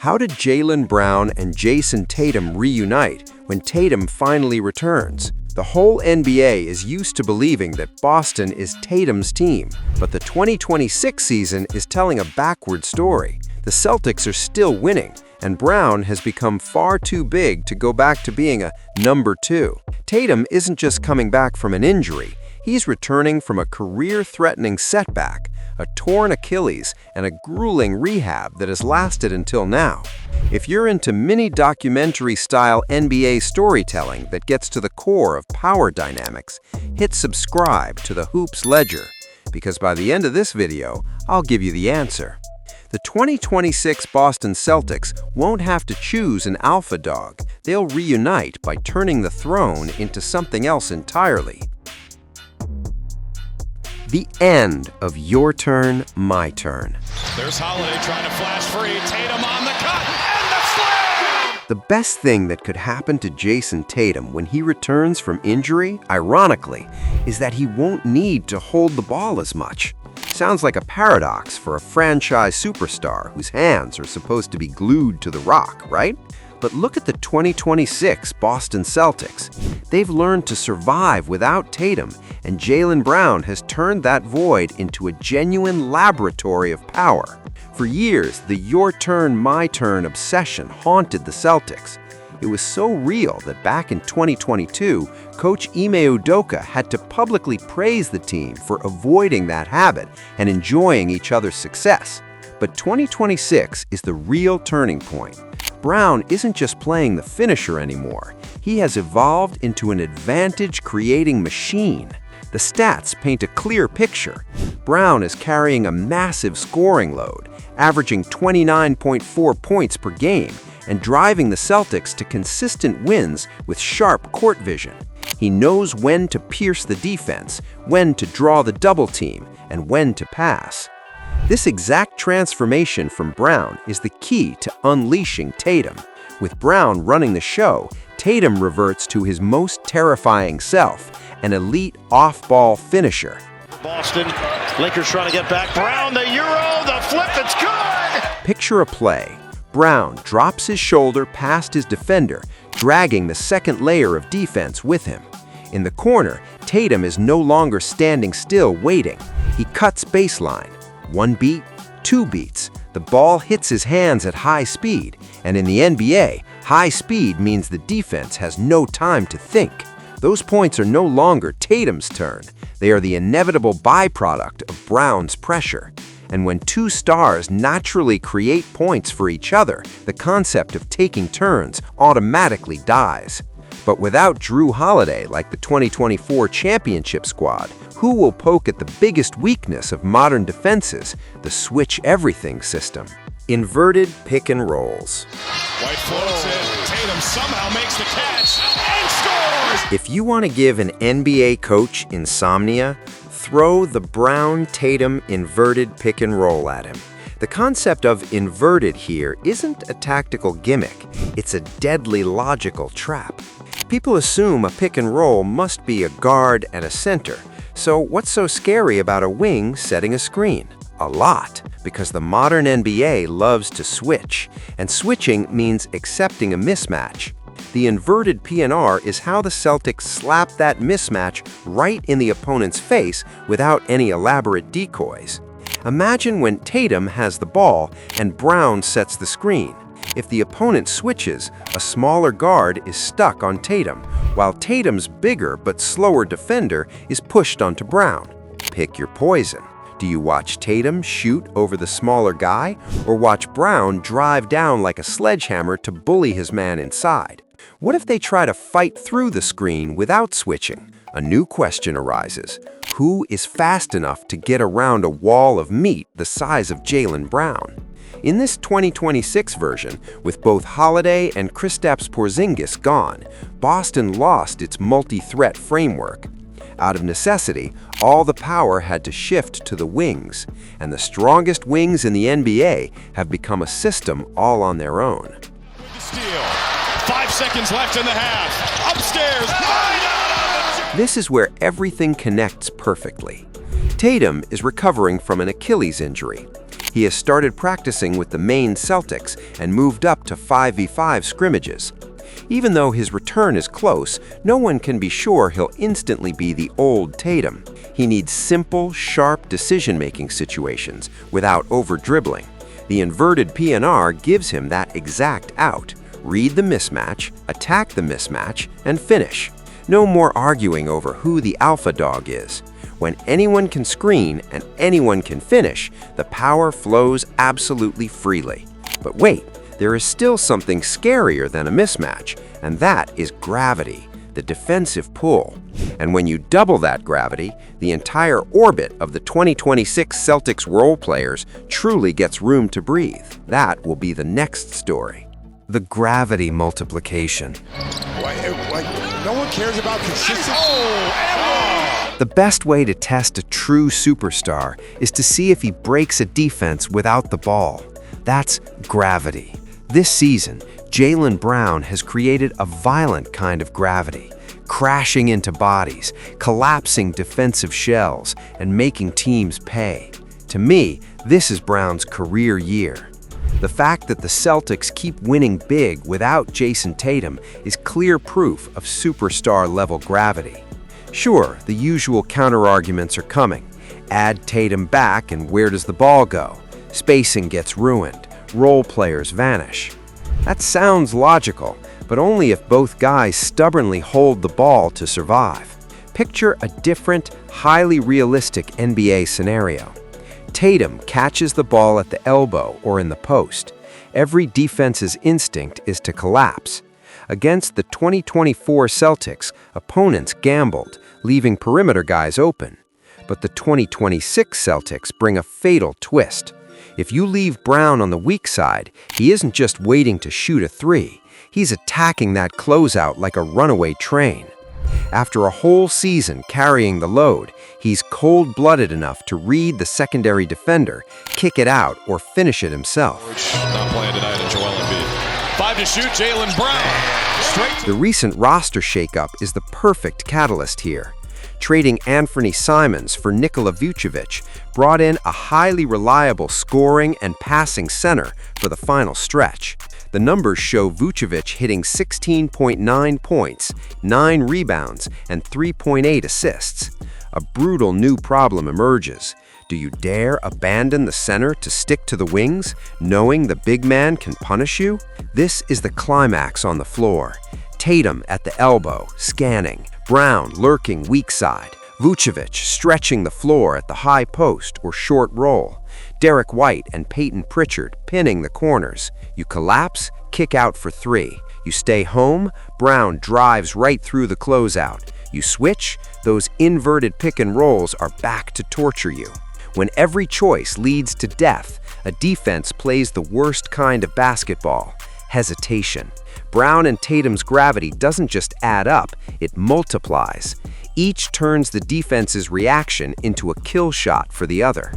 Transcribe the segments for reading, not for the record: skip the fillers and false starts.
How did Jaylen Brown and Jayson Tatum reunite when Tatum finally returns? The whole NBA is used to believing that Boston is Tatum's team, but the 2026 season is telling a backward story. The Celtics are still winning, and Brown has become far too big to go back to being a number 2. Tatum isn't just coming back from an injury, he's returning from a career-threatening setback, a torn Achilles, and a grueling rehab that has lasted until now. If you're into mini-documentary-style NBA storytelling that gets to the core of power dynamics, hit subscribe to the Hoops Ledger, because by the end of this video, I'll give you the answer. The 2026 Boston Celtics won't have to choose an alpha dog. They'll reunite by turning the throne into something else entirely. The end of your turn, my turn. There's Holiday trying to flash free. Tatum on the cut and the slam! The best thing that could happen to Jayson Tatum when he returns from injury, ironically, is that he won't need to hold the ball as much. Sounds like a paradox for a franchise superstar whose hands are supposed to be glued to the rock, right? But look at the 2026 Boston Celtics. They've learned to survive without Tatum, and Jaylen Brown has turned that void into a genuine laboratory of power. For years, the your turn, my turn obsession haunted the Celtics. It was so real that back in 2022, Coach Ime Udoka had to publicly praise the team for avoiding that habit and enjoying each other's success. But 2026 is the real turning point. Brown isn't just playing the finisher anymore. He has evolved into an advantage-creating machine. The stats paint a clear picture. Brown is carrying a massive scoring load, averaging 29.4 points per game, and driving the Celtics to consistent wins with sharp court vision. He knows when to pierce the defense, when to draw the double team, and when to pass. This exact transformation from Brown is the key to unleashing Tatum. With Brown running the show, Tatum reverts to his most terrifying self, an elite off-ball finisher. Boston, Lakers trying to get back. Brown, the Euro, the flip, it's good! Picture a play. Brown drops his shoulder past his defender, dragging the second layer of defense with him. In the corner, Tatum is no longer standing still waiting. He cuts baseline. 1 beat, 2 beats. The ball hits his hands at high speed, and in the NBA, high speed means the defense has no time to think. Those points are no longer Tatum's turn. They are the inevitable byproduct of Brown's pressure. And when two stars naturally create points for each other, the concept of taking turns automatically dies. But without Jrue Holiday like the 2024 championship squad, who will poke at the biggest weakness of modern defenses, the switch-everything system? Inverted pick and rolls. White floats it. Tatum somehow makes the catch and scores! If you want to give an NBA coach insomnia, throw the Brown-Tatum inverted pick and roll at him. The concept of inverted here isn't a tactical gimmick, it's a deadly logical trap. People assume a pick and roll must be a guard and a center, so what's so scary about a wing setting a screen? A lot, because the modern NBA loves to switch, and switching means accepting a mismatch. The inverted PNR is how the Celtics slap that mismatch right in the opponent's face without any elaborate decoys. Imagine when Tatum has the ball and Brown sets the screen. If the opponent switches, a smaller guard is stuck on Tatum, while Tatum's bigger but slower defender is pushed onto Brown. Pick your poison. Do you watch Tatum shoot over the smaller guy, or watch Brown drive down like a sledgehammer to bully his man inside? What if they try to fight through the screen without switching? A new question arises. Who is fast enough to get around a wall of meat the size of Jaylen Brown? In this 2026 version, with both Holiday and Kristaps Porzingis gone, Boston lost its multi-threat framework. Out of necessity, all the power had to shift to the wings, and the strongest wings in the NBA have become a system all on their own. Steal. 5 seconds left in the half. Upstairs. This is where everything connects perfectly. Tatum is recovering from an Achilles injury. He he has started practicing with the Maine Celtics and moved up to 5v5 scrimmages. Even though his return is close, no one can be sure he'll instantly be the old Tatum. He needs simple, sharp decision-making situations without over-dribbling. The inverted PNR gives him that exact out. Read the mismatch, attack the mismatch, and finish. No more arguing over who the alpha dog is. When anyone can screen and anyone can finish, the power flows absolutely freely. But wait, there is still something scarier than a mismatch, and that is gravity, the defensive pull. And when you double that gravity, the entire orbit of the 2026 Celtics role players truly gets room to breathe. That will be the next story. The gravity multiplication. No one cares about consistency. The best way to test a true superstar is to see if he breaks a defense without the ball. That's gravity. This season, Jaylen Brown has created a violent kind of gravity, crashing into bodies, collapsing defensive shells, and making teams pay. To me, this is Brown's career year. The fact that the Celtics keep winning big without Jayson Tatum is clear proof of superstar-level gravity. Sure, the usual counterarguments are coming. Add Tatum back and where does the ball go? Spacing gets ruined. Role players vanish. That sounds logical, but only if both guys stubbornly hold the ball to survive. Picture a different, highly realistic NBA scenario. Tatum catches the ball at the elbow or in the post. Every defense's instinct is to collapse. Against the 2024 Celtics, opponents gambled, leaving perimeter guys open. But the 2026 Celtics bring a fatal twist. If you leave Brown on the weak side, he isn't just waiting to shoot a three. He's attacking that closeout like a runaway train. After a whole season carrying the load, he's cold-blooded enough to read the secondary defender, kick it out, or finish it himself. Not playing tonight in Joel Embiid. 5 to shoot, Jaylen Brown. The recent roster shakeup is the perfect catalyst here. Trading Anthony Simons for Nikola Vucevic brought in a highly reliable scoring and passing center for the final stretch. The numbers show Vucevic hitting 16.9 points, 9 rebounds, and 3.8 assists. A brutal new problem emerges. Do you dare abandon the center to stick to the wings, knowing the big man can punish you? This is the climax on the floor. Tatum at the elbow, scanning. Brown lurking weak side. Vucevic stretching the floor at the high post or short roll. Derek White and Peyton Pritchard pinning the corners. You collapse, kick out for three. You stay home, Brown drives right through the closeout. You switch, those inverted pick and rolls are back to torture you. When every choice leads to death, a defense plays the worst kind of basketball: hesitation. Brown and Tatum's gravity doesn't just add up, it multiplies. Each turns the defense's reaction into a kill shot for the other.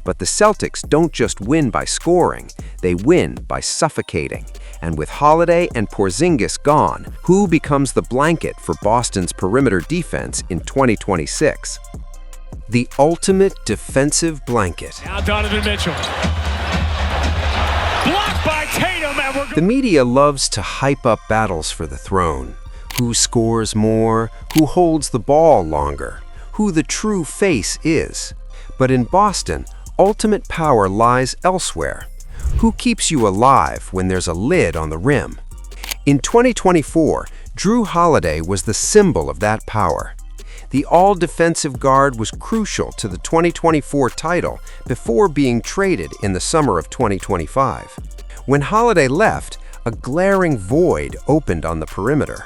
But the Celtics don't just win by scoring, they win by suffocating. And with Holiday and Porzingis gone, who becomes the blanket for Boston's perimeter defense in 2026? The ultimate defensive blanket. Now Donovan Mitchell. Blocked by Tatum, and we're The media loves to hype up battles for the throne. Who scores more, who holds the ball longer, who the true face is. But in Boston, ultimate power lies elsewhere. Who keeps you alive when there's a lid on the rim? In 2024, Drew Holiday was the symbol of that power. The all-defensive guard was crucial to the 2024 title before being traded in the summer of 2025. When Holiday left, a glaring void opened on the perimeter.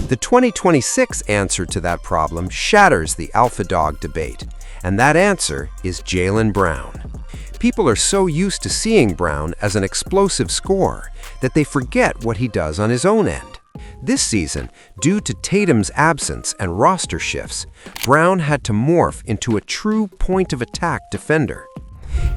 The 2026 answer to that problem shatters the alpha dog debate, and that answer is Jaylen Brown. People are so used to seeing Brown as an explosive scorer that they forget what he does on his own end. This season, due to Tatum's absence and roster shifts, Brown had to morph into a true point-of-attack defender.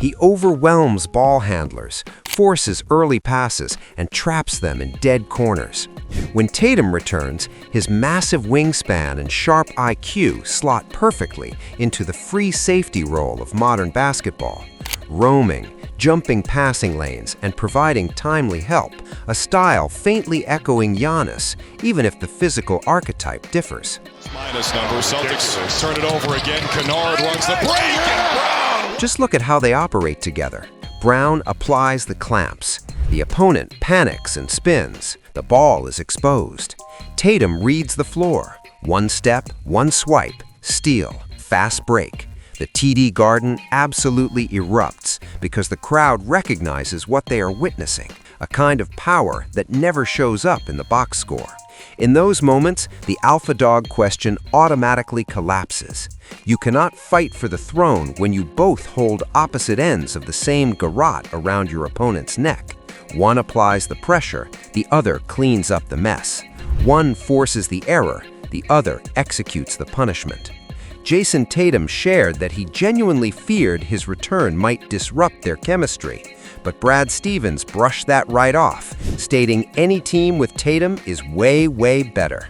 He overwhelms ball handlers, forces early passes, and traps them in dead corners. When Tatum returns, his massive wingspan and sharp IQ slot perfectly into the free safety role of modern basketball. Roaming, jumping passing lanes and providing timely help, a style faintly echoing Giannis, even if the physical archetype differs. Minus number. Celtics turn it over again. Kennard runs the break, and Brown! Just look at how they operate together. Brown applies the clamps. The opponent panics and spins. The ball is exposed. Tatum reads the floor. One step, one swipe, steal, fast break. The TD Garden absolutely erupts because the crowd recognizes what they are witnessing, a kind of power that never shows up in the box score. In those moments, the alpha dog question automatically collapses. You cannot fight for the throne when you both hold opposite ends of the same garrote around your opponent's neck. One applies the pressure, the other cleans up the mess. One forces the error, the other executes the punishment. Jayson Tatum shared that he genuinely feared his return might disrupt their chemistry, but Brad Stevens brushed that right off, stating any team with Tatum is way, way better.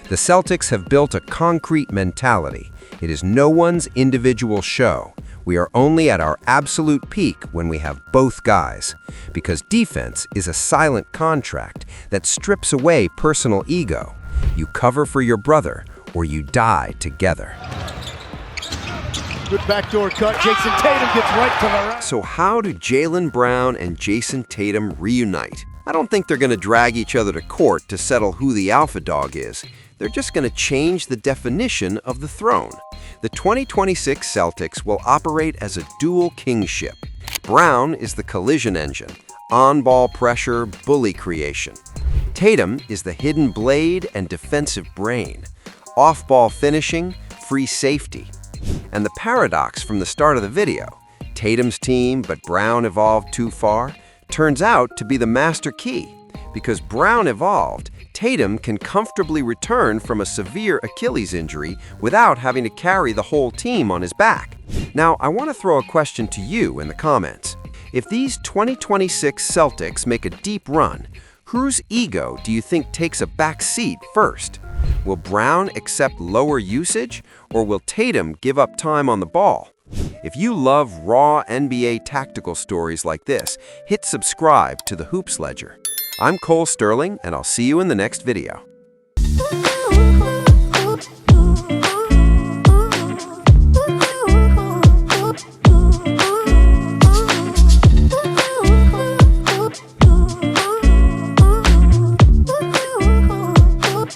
The Celtics have built a concrete mentality. It is no one's individual show. We are only at our absolute peak when we have both guys, because defense is a silent contract that strips away personal ego. You cover for your brother, or you die together. Good backdoor cut. Jayson Tatum gets right to the right. So how do Jaylen Brown and Jayson Tatum reunite? I don't think they're going to drag each other to court to settle who the alpha dog is. They're just going to change the definition of the throne. The 2026 Celtics will operate as a dual kingship. Brown is the collision engine, on-ball pressure, bully creation. Tatum is the hidden blade and defensive brain, off-ball finishing, free safety. And the paradox from the start of the video, Tatum's team but Brown evolved too far, turns out to be the master key. Because Brown evolved, Tatum can comfortably return from a severe Achilles injury without having to carry the whole team on his back. Now, I want to throw a question to you in the comments. If these 2026 Celtics make a deep run, whose ego do you think takes a back seat first? Will Brown accept lower usage, or will Tatum give up time on the ball? If you love raw NBA tactical stories like this, hit subscribe to the Hoops Ledger. I'm Cole Sterling, and I'll see you in the next video. Ooh.